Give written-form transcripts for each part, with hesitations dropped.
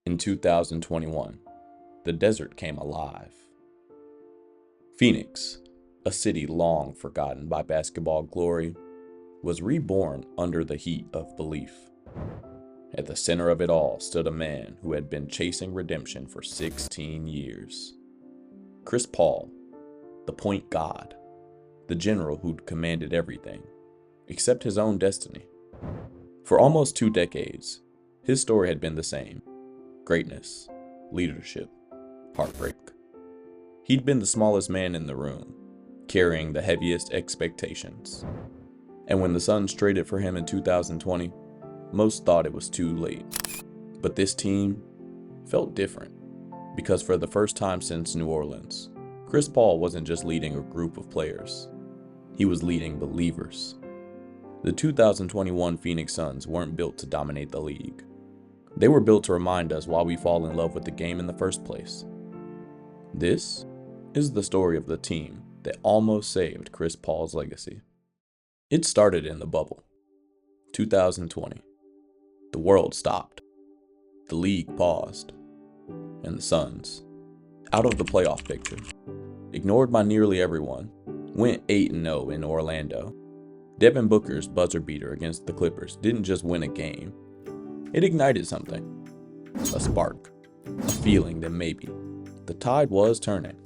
In 2021, the desert came alive. Phoenix, a city long forgotten by basketball glory, was reborn under the heat of belief. At the center of it all stood a man who had been chasing redemption for 16 years. Chris Paul, the point god, the general who'd commanded everything, except his own destiny. For almost 2 decades, his story had been the same: greatness, leadership, heartbreak. He'd been the smallest man in the room, carrying the heaviest expectations. And when the Suns traded for him in 2020, most thought it was too late. But this team felt different, because for the first time since New Orleans, Chris Paul wasn't just leading a group of players. He was leading believers. The 2021 Phoenix Suns weren't built to dominate the league. They were built to remind us why we fall in love with the game in the first place. This is the story of the team that almost saved Chris Paul's legacy. It started in the bubble. 2020. The world stopped. The league paused. And the Suns, out of the playoff picture, ignored by nearly everyone, went 8-0 in Orlando. Devin Booker's buzzer beater against the Clippers didn't just win a game. It ignited something. A spark. A feeling that maybe the tide was turning.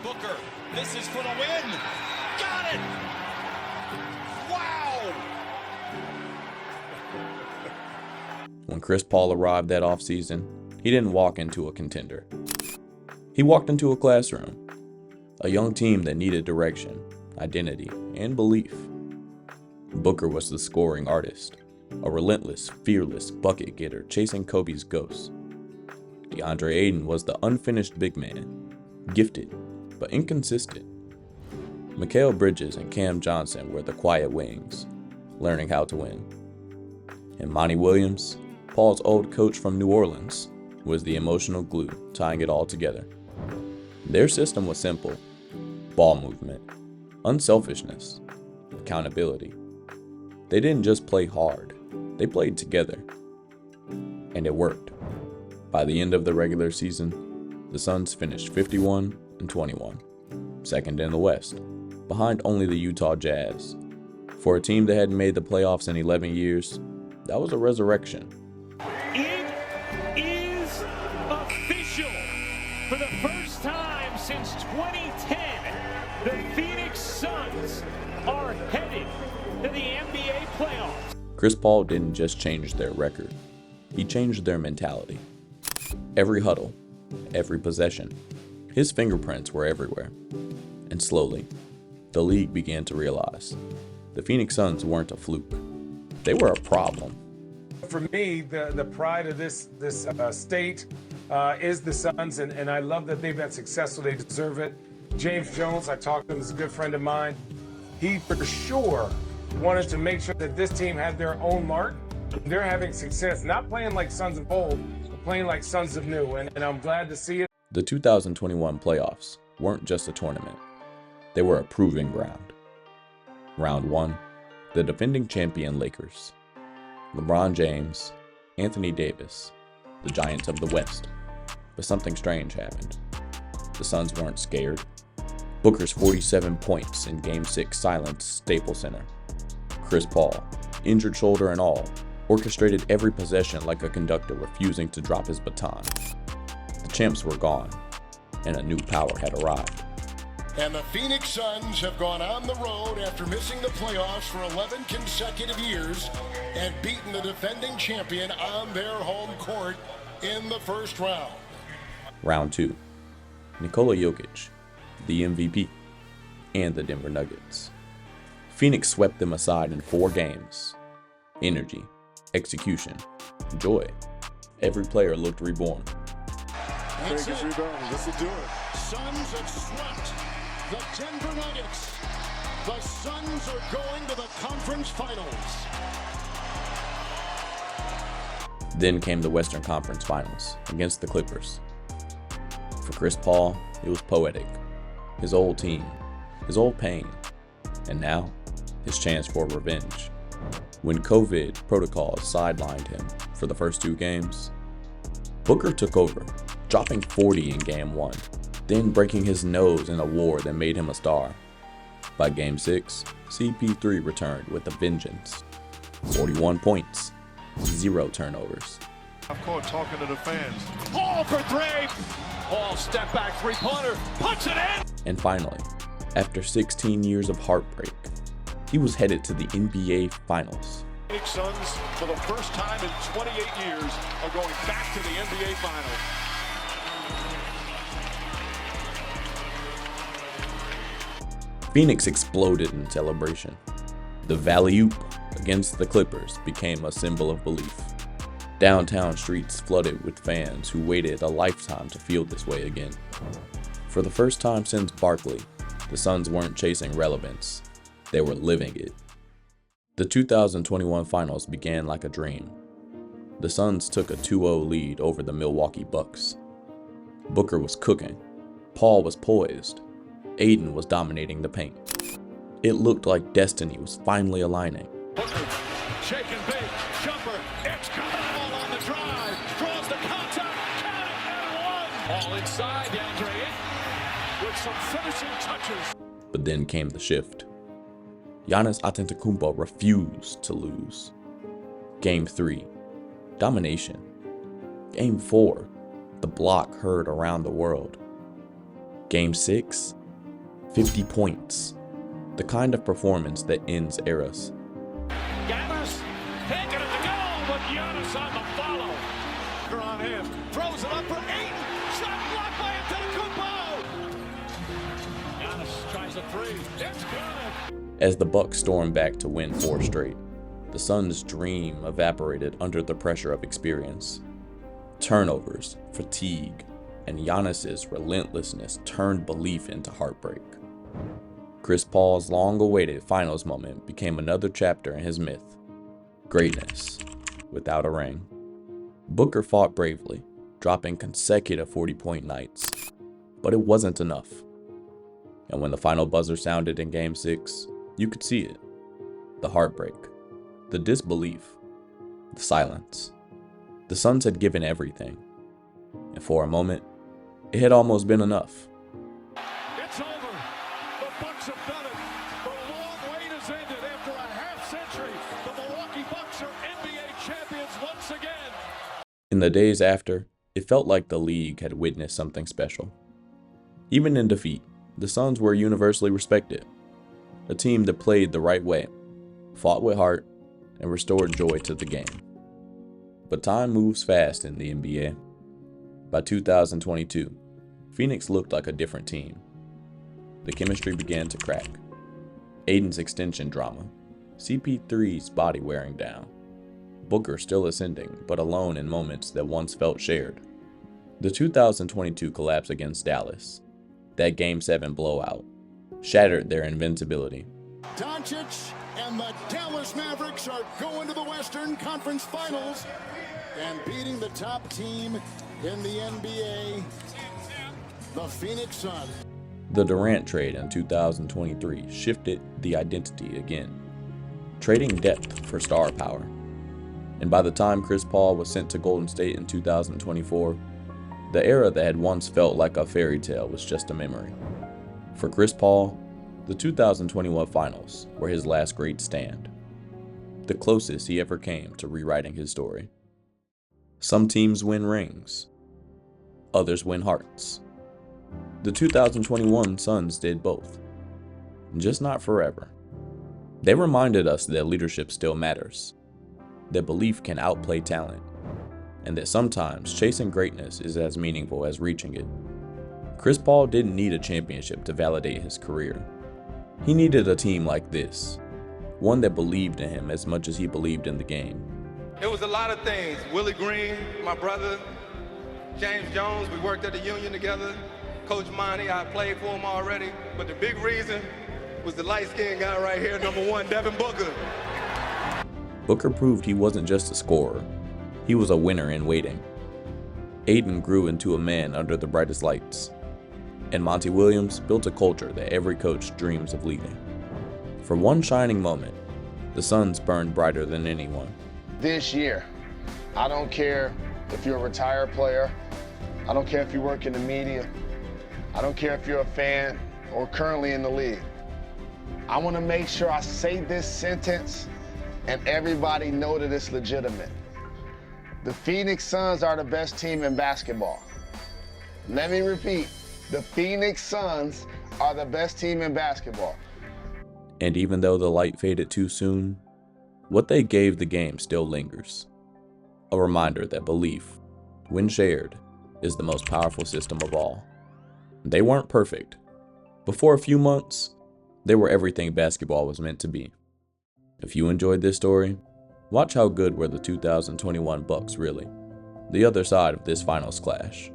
Booker, this is for the win. Got it! Wow! When Chris Paul arrived that offseason, he didn't walk into a contender. He walked into a classroom. A young team that needed direction, identity, and belief. Booker was the scoring artist, a relentless, fearless bucket getter chasing Kobe's ghost. Ayton was the unfinished big man, gifted but inconsistent. Mikal Bridges and Cam Johnson were the quiet wings, learning how to win. And Monty Williams, Paul's old coach from New Orleans, was the emotional glue tying it all together. Their system was simple: ball movement, unselfishness, accountability. They didn't just play hard, they played together. And it worked. By the end of the regular season, the Suns finished 51-21, second in the West, behind only the Utah Jazz. For a team that hadn't made the playoffs in 11 years, that was a resurrection. It is official. For the first time since 2010, the Phoenix Suns are headed to the NBA playoffs. Chris Paul didn't just change their record, he changed their mentality. Every huddle, every possession, his fingerprints were everywhere. And slowly, the league began to realize the Phoenix Suns weren't a fluke. They were a problem. For me, the pride of this state is the Suns, and I love that they've been successful. They deserve it. James Jones, I talked to him, he's a good friend of mine. He for sure wanted to make sure that this team had their own mark. They're having success, not playing like Suns of old, but playing like Suns of new, and I'm glad to see it. The 2021 playoffs weren't just a tournament. They were a proving ground. Round 1, the defending champion Lakers. LeBron James, Anthony Davis, the Giants of the West. But something strange happened. The Suns weren't scared. Booker's 47 points in Game 6 silenced Staples Center. Chris Paul, injured shoulder and all, orchestrated every possession like a conductor refusing to drop his baton. The champs were gone, and a new power had arrived. And the Phoenix Suns have gone on the road after missing the playoffs for 11 consecutive years and beaten the defending champion on their home court in the first round. Round 2, Nikola Jokic, the MVP, and the Denver Nuggets. Phoenix swept them aside in 4 games. Energy, execution, joy. Every player looked reborn. That's it. This will do it. Suns have swept the Denver Nuggets. The Suns are going to the conference finals. Then came the Western Conference Finals against the Clippers. For Chris Paul, it was poetic. His old team, his old pain, and now his chance for revenge. When COVID protocols sidelined him for the first 2 games, Booker took over, dropping 40 in Game 1, then breaking his nose in a war that made him a star. By Game 6, CP3 returned with a vengeance. 41 points, 0 turnovers. Of course, talking to the fans. Hall for three. Hall step back three-pointer, puts it in. And finally, after 16 years of heartbreak, he was headed to the NBA Finals. Phoenix Suns, for the first time in 28 years, are going back to the NBA Finals. Phoenix exploded in celebration. The Valley-oop against the Clippers became a symbol of belief. Downtown streets flooded with fans who waited a lifetime to feel this way again. For the first time since Barkley, the Suns weren't chasing relevance, they were living it. The 2021 Finals began like a dream. The Suns took a 2-0 lead over the Milwaukee Bucks. Booker was cooking, Paul was poised, Ayton was dominating the paint. It looked like destiny was finally aligning. Booker, shake and bake, jumper, it's good. All on the drive, draws the contact, count it, and one. All inside, DeAndre Ayton with some finishing touches. But then came the shift. Giannis Antetokounmpo refused to lose. Game 3, domination. Game 4, the block heard around the world. Game 6, 50 points. The kind of performance that ends eras. Giannis taking it to go, but Giannis on the follow. Booker on him, throws it up for Ayton. Shot blocked by Antetokounmpo. Giannis tries a three. It's good. As the Bucks stormed back to win 4 straight, the Suns' dream evaporated under the pressure of experience. Turnovers, fatigue, and Giannis's relentlessness turned belief into heartbreak. Chris Paul's long-awaited finals moment became another chapter in his myth. Greatness, without a ring. Booker fought bravely, dropping consecutive 40-point nights, but it wasn't enough. And when the final buzzer sounded in Game 6, you could see it. The heartbreak, the disbelief, the silence. The Suns had given everything, and for a moment, it had almost been enough. It's over. The Bucks have done it. The long wait has ended after a half-century. The Milwaukee Bucks are NBA champions once again. In the days after, it felt like the league had witnessed something special. Even in defeat, the Suns were universally respected. A team that played the right way, fought with heart, and restored joy to the game. But time moves fast in the NBA. By 2022, Phoenix looked like a different team. The chemistry began to crack. Ayton's extension drama, CP3's body wearing down, Booker still ascending but alone in moments that once felt shared. The 2022 collapse against Dallas, that Game 7 blowout, shattered their invincibility. Doncic and the Dallas Mavericks are going to the Western Conference Finals and beating the top team in the NBA, the Phoenix Suns. The Durant trade in 2023 shifted the identity again, trading depth for star power. And by the time Chris Paul was sent to Golden State in 2024, the era that had once felt like a fairy tale was just a memory. For Chris Paul, the 2021 Finals were his last great stand, the closest he ever came to rewriting his story. Some teams win rings, others win hearts. The 2021 Suns did both, just not forever. They reminded us that leadership still matters, that belief can outplay talent, and that sometimes chasing greatness is as meaningful as reaching it. Chris Paul didn't need a championship to validate his career. He needed a team like this, one that believed in him as much as he believed in the game. It was a lot of things. Willie Green, my brother, James Jones, we worked at the Union together. Coach Monty, I played for him already. But the big reason was the light-skinned guy right here, number 1, Devin Booker. Booker proved he wasn't just a scorer. He was a winner in waiting. Ayton grew into a man under the brightest lights. And Monty Williams built a culture that every coach dreams of leading. For one shining moment, the Suns burned brighter than anyone. This year, I don't care if you're a retired player. I don't care if you work in the media. I don't care if you're a fan or currently in the league. I want to make sure I say this sentence and everybody know that it's legitimate. The Phoenix Suns are the best team in basketball. Let me repeat, the Phoenix Suns are the best team in basketball. And even though the light faded too soon, what they gave the game still lingers. A reminder that belief, when shared, is the most powerful system of all. They weren't perfect, but for a few months, they were everything basketball was meant to be. If you enjoyed this story, watch how good were the 2021 Bucks really, the other side of this finals clash.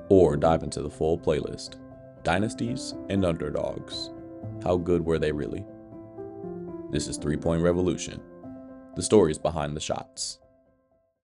Or dive into the full playlist, Dynasties and Underdogs. How good were they really? This is 3 Point Revolution, the stories behind the shots.